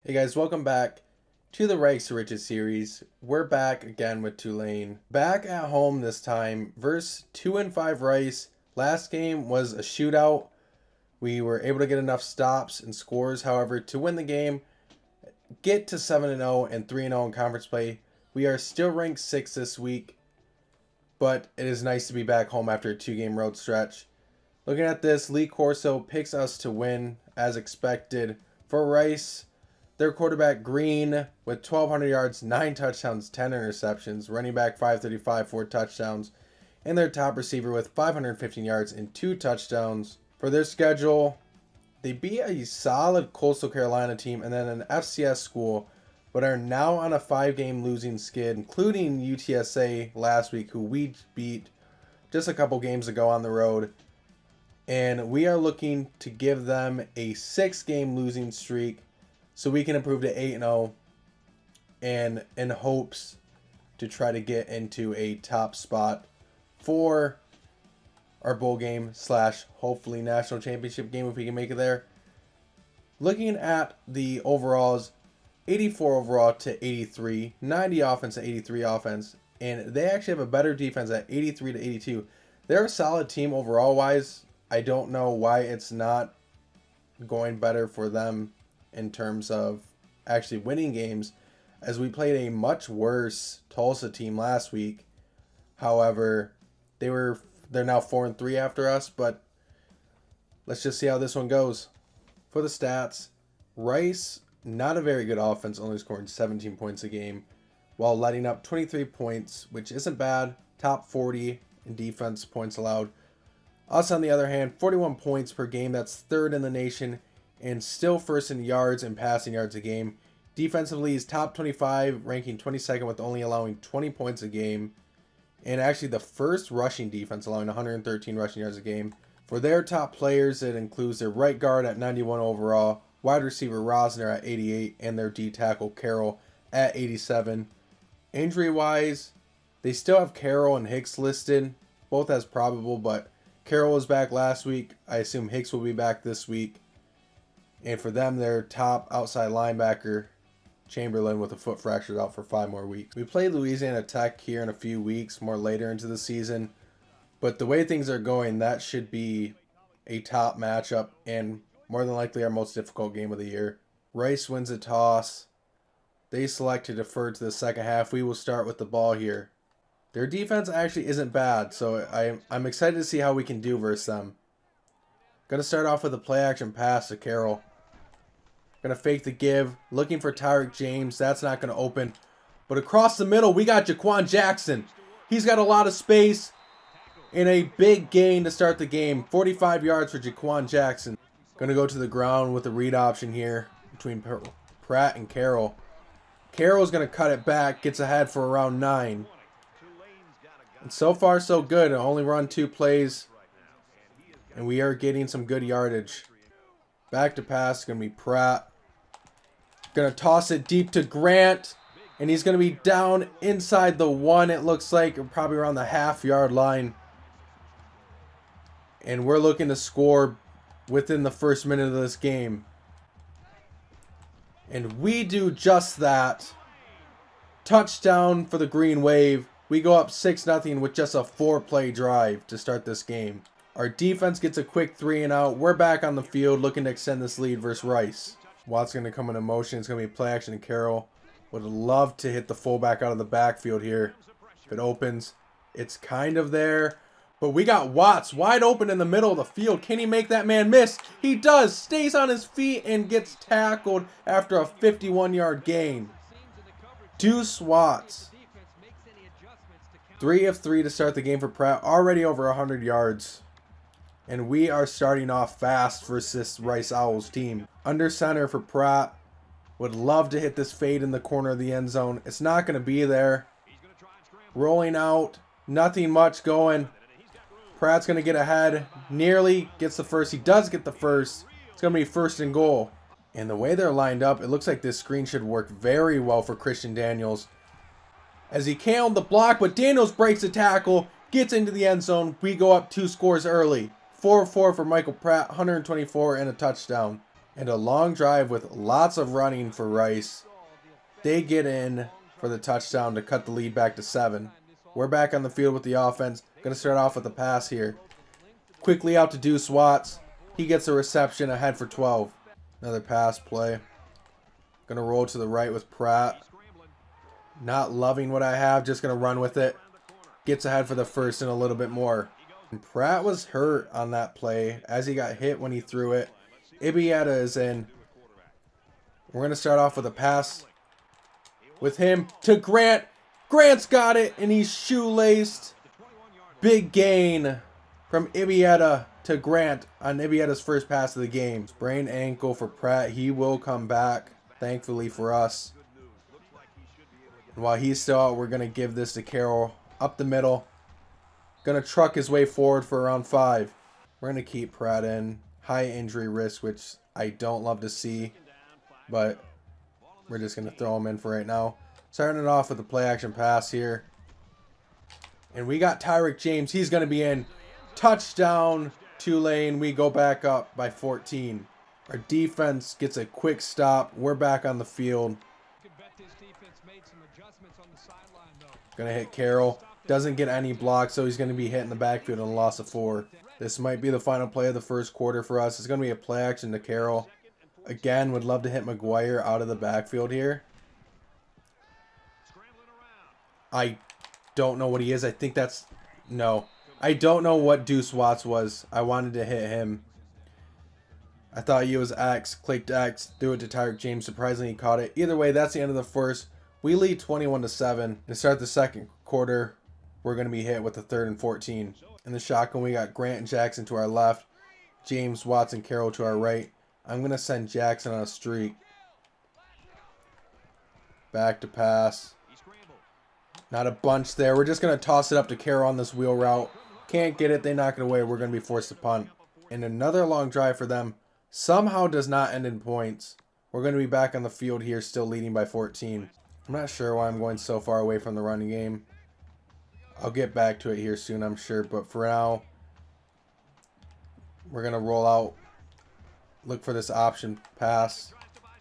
Hey guys, welcome back to the Rags to Riches series. We're back again with Tulane. Back at home this time versus 2-5 Rice. Last game was a shootout. We were able to get enough stops and scores, however, to win the game, get to 7-0 and 3-0 in conference play. We are still ranked 6th this week, but it is nice to be back home after a 2-game road stretch. Looking at this, Lee Corso picks us to win as expected. For Rice, their quarterback Green with 1,200 yards, 9 touchdowns, 10 interceptions. Running back 535, 4 touchdowns. And their top receiver with 515 yards and 2 touchdowns. For their schedule, they beat a solid Coastal Carolina team and then an FCS school, but are now on a 5-game losing skid, including UTSA last week, who we beat just a couple games ago on the road. And we are looking to give them a 6-game losing streak so we can improve to 8-0 and in hopes to try to get into a top spot for our bowl game / hopefully national championship game if we can make it there. Looking at the overalls, 84 overall to 83, 90 offense to 83 offense, and they actually have a better defense at 83 to 82. They're a solid team overall wise. I don't know why it's not going better for them in terms of actually winning games, as we played a much worse Tulsa team last week. However, they're now 4-3 after us, but let's just see how this one goes. For the stats, Rice, not a very good offense, only scoring 17 points a game while letting up 23 points, which isn't bad. Top 40 in defense points allowed. Us, on the other hand, 41 points per game. That's third in the nation and still first in yards and passing yards a game. Defensively is top 25, ranking 22nd with only allowing 20 points a game. And actually the first rushing defense, allowing 113 rushing yards a game. For their top players, it includes their right guard at 91 overall, wide receiver Rosner at 88, and their D tackle Carroll at 87. Injury-wise, they still have Carroll and Hicks listed, both as probable, but Carroll was back last week. I assume Hicks will be back this week. And for them, their top outside linebacker, Chamberlain, with a foot fractured, out for 5 more weeks. We play Louisiana Tech here in a few weeks, more later into the season. But the way things are going, that should be a top matchup and more than likely our most difficult game of the year. Rice wins a toss. They select to defer to the second half. We will start with the ball here. Their defense actually isn't bad, so I'm excited to see how we can do versus them. Going to start off with a play action pass to Carroll. Going to fake the give. Looking for Tyreek James. That's not going to open. But across the middle, we got Jaquan Jackson. He's got a lot of space and a big gain to start the game. 45 yards for Jaquan Jackson. Going to go to the ground with a read option here between Pratt and Carroll. Carroll's going to cut it back. Gets ahead for around 9. And so far, so good. Only run 2 plays. And we are getting some good yardage. Back to pass. Going to be Pratt. Going to toss it deep to Grant. And he's going to be down inside the 1, it looks like. Or probably around the half-yard line. And we're looking to score within the first minute of this game. And we do just that. Touchdown for the Green Wave. We go up 6-0 with just a 4-play drive to start this game. Our defense gets a quick 3 and out. We're back on the field looking to extend this lead versus Rice. Watt's going to come into motion. It's going to be play action to Carroll. Would love to hit the fullback out of the backfield here. If it opens, it's kind of there. But we got Watts wide open in the middle of the field. Can he make that man miss? He does. Stays on his feet and gets tackled after a 51-yard gain. Deuce Watts. 3 of 3 to start the game for Pratt. Already over 100 yards. And we are starting off fast versus this Rice Owls team. Under center for Pratt. Would love to hit this fade in the corner of the end zone. It's not going to be there. Rolling out. Nothing much going. Pratt's going to get ahead. Nearly gets the first. He does get the first. It's going to be 1st and goal. And the way they're lined up, it looks like this screen should work very well for Christian Daniels. As he can't the block, but Daniels breaks the tackle. Gets into the end zone. We go up 2 scores early. 4-4 for Michael Pratt. 124 and a touchdown. And a long drive with lots of running for Rice. They get in for the touchdown to cut the lead back to 7. We're back on the field with the offense. Going to start off with a pass here. Quickly out to Deuce Watts. He gets a reception ahead for 12. Another pass play. Going to roll to the right with Pratt. Not loving what I have. Just going to run with it. Gets ahead for the first and a little bit more. And Pratt was hurt on that play as he got hit when he threw it. Ibieta is in. We're going to start off with a pass with him to Grant. Grant's got it, and he's shoelaced. Big gain from Ibieta to Grant on Ibieta's first pass of the game. Sprained ankle for Pratt. He will come back, thankfully for us. And while he's still out, we're going to give this to Carroll up the middle. Going to truck his way forward for around 5. We're going to keep Pratt in. High injury risk, which I don't love to see, but we're just going to throw him in for right now. Starting it off with a play action pass here. And we got Tyreek James. He's going to be in. Touchdown, Tulane. We go back up by 14. Our defense gets a quick stop. We're back on the field. Going to hit Carroll. Doesn't get any blocks, so he's going to be hit in the backfield and a loss of 4. This might be the final play of the first quarter for us. It's going to be a play action to Carroll. Again, would love to hit McGuire out of the backfield here. I don't know what he is. I think that's... No. I don't know what Deuce Watts was. I wanted to hit him. I thought he was X. Clicked X. Threw it to Tyreek James. Surprisingly, he caught it. Either way, that's the end of the first. We lead 21-7. To start the second quarter, we're going to be hit with a 3rd and 14. In the shotgun, we got Grant and Jackson to our left. James, Watson, Carroll to our right. I'm going to send Jackson on a streak. Back to pass. Not a bunch there. We're just going to toss it up to Carroll on this wheel route. Can't get it. They knock it away. We're going to be forced to punt. And another long drive for them. Somehow does not end in points. We're going to be back on the field here, still leading by 14. I'm not sure why I'm going so far away from the running game. I'll get back to it here soon, I'm sure. But for now, we're going to roll out. Look for this option pass.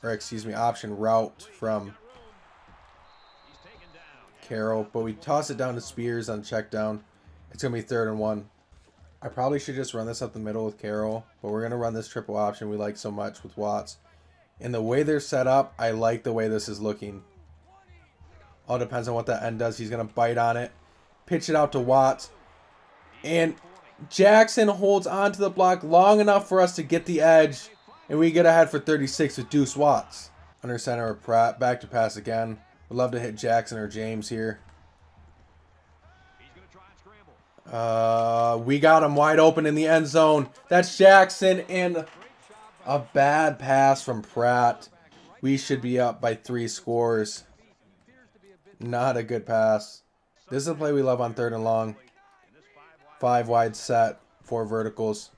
Or excuse me, option route from Carroll. But we toss it down to Spears on check down. It's going to be 3rd and 1. I probably should just run this up the middle with Carroll. But we're going to run this triple option we like so much with Watts. And the way they're set up, I like the way this is looking. All depends on what that end does. He's going to bite on it. Pitch it out to Watts. And Jackson holds onto the block long enough for us to get the edge. And we get ahead for 36 with Deuce Watts. Under center of Pratt. Back to pass again. Would love to hit Jackson or James here. We got him wide open in the end zone. That's Jackson. And a bad pass from Pratt. We should be up by 3 scores. Not a good pass. This is a play we love on 3rd and long. 5 wide set, 4 verticals.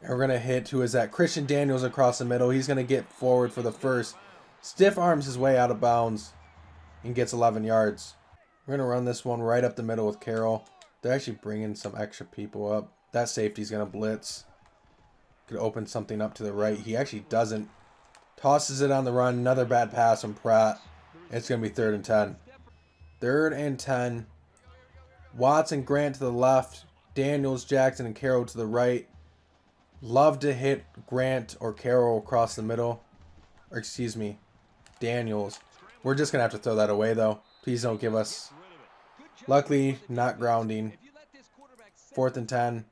And we're going to hit, who is that? Christian Daniels across the middle. He's going to get forward for the first. Stiff arms his way out of bounds and gets 11 yards. We're going to run this one right up the middle with Carroll. They're actually bringing some extra people up. That safety's going to blitz. Could open something up to the right. He actually doesn't. Tosses it on the run. Another bad pass from Pratt. It's going to be 3rd and 10. 3rd and 10. Watson, Grant to the left. Daniels, Jackson, and Carroll to the right. Love to hit Grant or Carroll across the middle. Or excuse me, Daniels. We're just going to have to throw that away, though. Please don't give us... Luckily, not grounding. 4th and 10.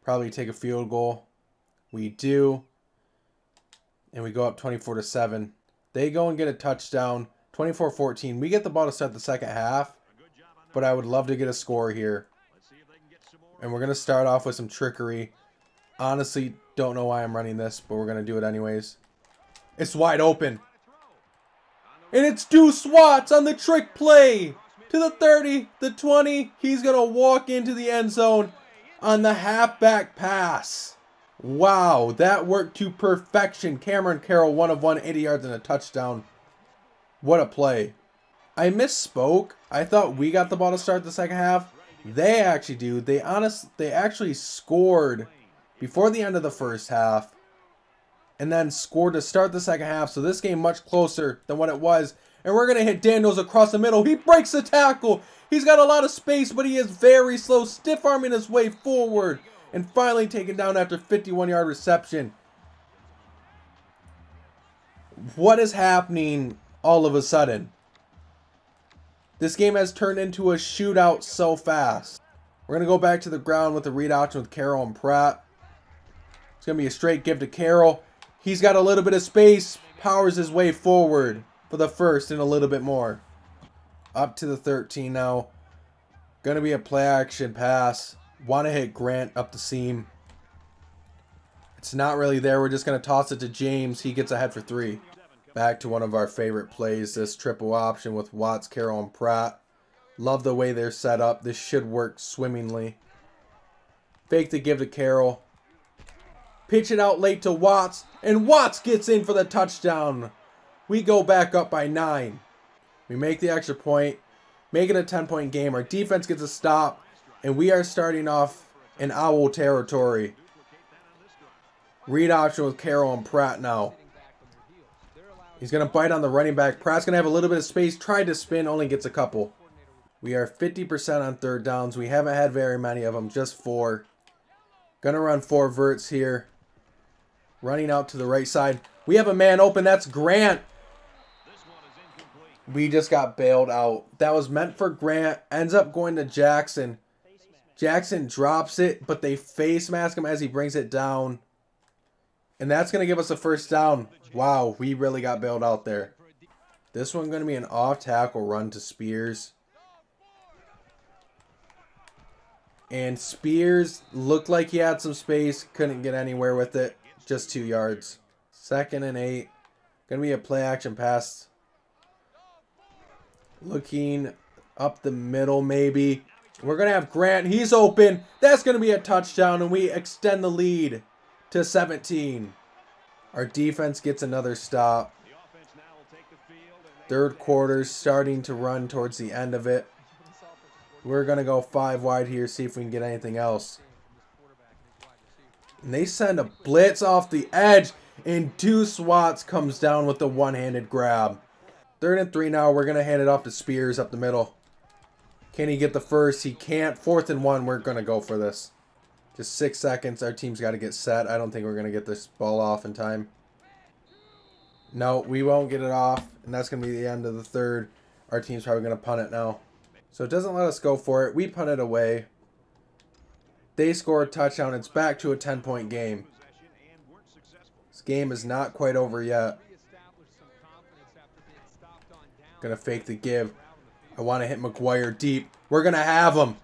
Probably take a field goal. We do. And we go up 24-7. They go and get a touchdown. 24-14. We get the ball to start the second half. But I would love to get a score here. And we're going to start off with some trickery. Honestly, don't know why I'm running this, but we're going to do it anyways. It's wide open. And it's Deuce Watts on the trick play. To the 30, the 20. He's going to walk into the end zone on the halfback pass. Wow, that worked to perfection. Cameron Carroll, 1 of 1, 80 yards and a touchdown. What a play. I misspoke. I thought we got the ball to start the second half. They actually do. They actually scored before the end of the first half. and then scored to start the second half. So this game much closer than what it was. And we're going to hit Daniels across the middle. He breaks the tackle. He's got a lot of space, but he is very slow, stiff-arming his way forward. And finally taken down after 51-yard reception. What is happening all of a sudden? This game has turned into a shootout so fast. We're going to go back to the ground with the read option with Carroll and Pratt. It's going to be a straight give to Carroll. He's got a little bit of space. Powers his way forward for the first and a little bit more. Up to the 13 now. Going to be a play action pass. Want to hit Grant up the seam. It's not really there. We're just going to toss it to James. He gets ahead for 3. Back to one of our favorite plays. This triple option with Watts, Carroll, and Pratt. Love the way they're set up. This should work swimmingly. Fake the give to Carroll. Pitch it out late to Watts. And Watts gets in for the touchdown. We go back up by 9. We make the extra point. Make it a 10-point game. Our defense gets a stop. And we are starting off in Owl territory. Read option with Carroll and Pratt now. He's going to bite on the running back. Pratt's going to have a little bit of space. Tried to spin. Only gets a couple. We are 50% on third downs. We haven't had very many of them. Just 4. Going to run 4 verts here. Running out to the right side. We have a man open. That's Grant. We just got bailed out. That was meant for Grant. Ends up going to Jackson. Jackson drops it, but they face mask him as he brings it down. And that's going to give us a first down. Wow, we really got bailed out there. This one going to be an off-tackle run to Spears. And Spears looked like he had some space. Couldn't get anywhere with it. Just 2 yards. 2nd and 8. Going to be a play-action pass. Looking up the middle maybe. We're going to have Grant. He's open. That's going to be a touchdown, and we extend the lead to 17. Our defense gets another stop. Third quarter starting to run towards the end of it. We're going to go 5 wide here, see if we can get anything else. And they send a blitz off the edge, and Deuce Watts comes down with the one-handed grab. 3rd and 3 now. We're going to hand it off to Spears up the middle. Can he get the first? He can't. 4th and 1. We're going to go for this. Just 6 seconds. Our team's got to get set. I don't think we're going to get this ball off in time. No, we won't get it off. And that's going to be the end of the 3rd. Our team's probably going to punt it now. So it doesn't let us go for it. We punt it away. They score a touchdown. It's back to a 10-point game. This game is not quite over yet. Going to fake the give. I want to hit McGuire deep. We're going to have him.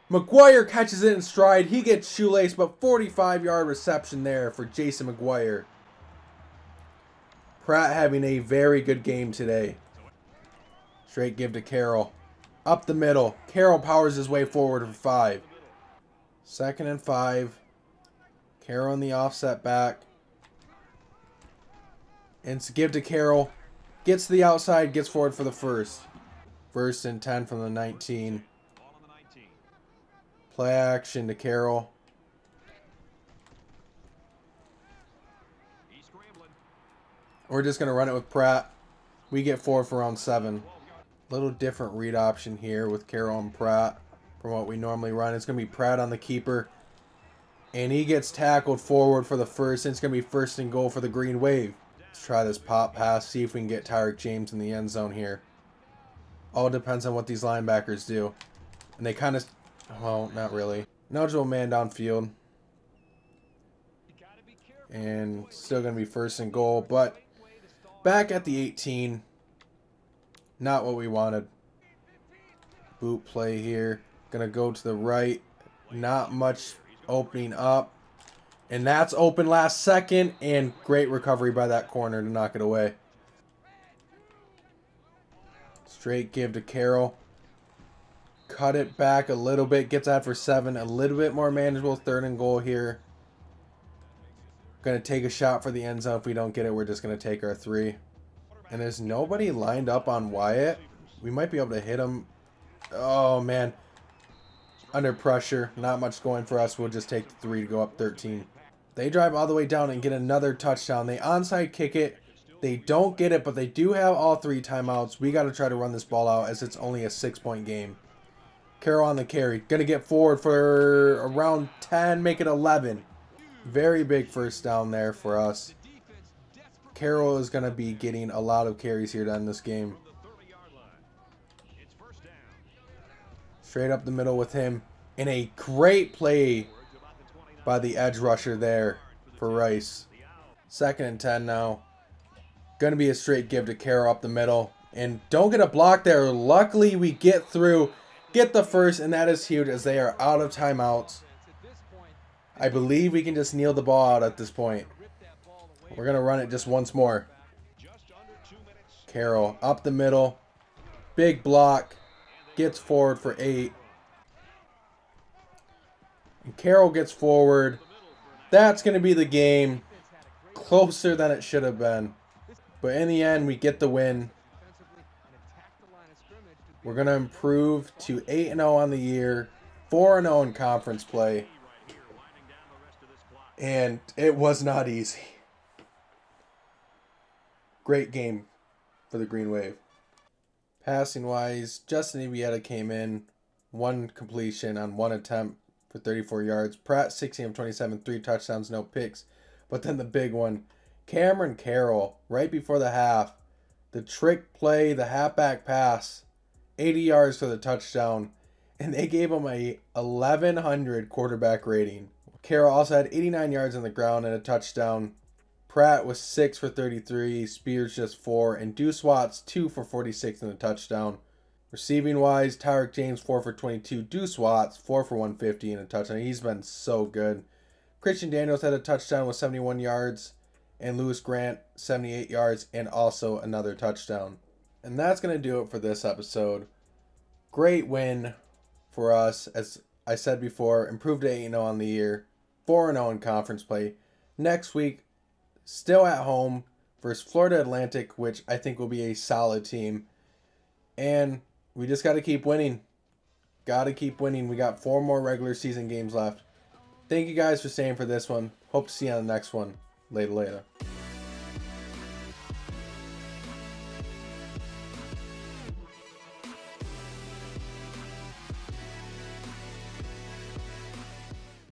McGuire catches it in stride. He gets shoelaced, but 45-yard reception there for Jason McGuire. Pratt having a very good game today. Straight give to Carroll. Up the middle. Carroll powers his way forward for 5. 2nd and 5. Carroll in the offset back. And it's a give to Carroll. Gets to the outside, gets forward for the first. 1st and 10 from the 19. Play action to Carroll. We're just going to run it with Pratt. We get forward for around 7. Little different read option here with Carroll and Pratt from what we normally run. It's going to be Pratt on the keeper. And he gets tackled forward for the first. And it's going to be 1st and goal for the Green Wave. Let's try this pop pass. See if we can get Tyreek James in the end zone here. All depends on what these linebackers do. And they kind of... Well, not really. Eligible man downfield. And still going to be 1st and goal. But back at the 18. Not what we wanted. Boot play here. Going to go to the right. Not much opening up. And that's open last second. And great recovery by that corner to knock it away. Straight give to Carroll. Cut it back a little bit. Gets out for 7. A little bit more manageable. 3rd and goal here. Going to take a shot for the end zone. If we don't get it, we're just going to take our 3. And there's nobody lined up on Wyatt. We might be able to hit him. Oh, man. Under pressure. Not much going for us. We'll just take the 3 to go up 13. They drive all the way down and get another touchdown. They onside kick it. They don't get it, but they do have all 3 timeouts. We got to try to run this ball out as it's only a 6-point game. Carroll on the carry. Going to get forward for around 10, make it 11. Very big first down there for us. Carroll is going to be getting a lot of carries here to end this game. Straight up the middle with him. And a great play by the edge rusher there for Rice. 2nd and 10 now. Going to be a straight give to Carroll up the middle. And don't get a block there. Luckily, we get through, get the first, and that is huge as they are out of timeouts. I believe we can just kneel the ball out at this point. We're going to run it just once more. Carroll up the middle. Big block. Gets forward for 8. And Carroll gets forward. That's going to be the game. Closer than it should have been. But in the end, we get the win. We're going to improve to 8-0 on the year. 4-0 in conference play. And it was not easy. Great game for the Green Wave. Passing wise, Justin Ibieta came in. 1 completion on 1 attempt for 34 yards. Pratt 16 of 27, 3 touchdowns, no picks. But then the big one, Cameron Carroll, right before the half. The trick play, the halfback pass, 80 yards for the touchdown. And they gave him a 1,100 quarterback rating. Carroll also had 89 yards on the ground and a touchdown. Pratt was 6 for 33, Spears just 4, and Deuce Watts 2 for 46 and a touchdown. Receiving wise, Tyreek James 4 for 22, Deuce Watts 4 for 150 and a touchdown. He's been so good. Christian Daniels had a touchdown with 71 yards, and Lewis Grant 78 yards and also another touchdown. And that's going to do it for this episode. Great win for us. As I said before, improved to 8-0 on the year, 4-0 in conference play. Next week, still at home versus Florida Atlantic, which I think will be a solid team. And we just got to keep winning. Got to keep winning. We got 4 more regular season games left. Thank you guys for staying for this one. Hope to see you on the next one. Later.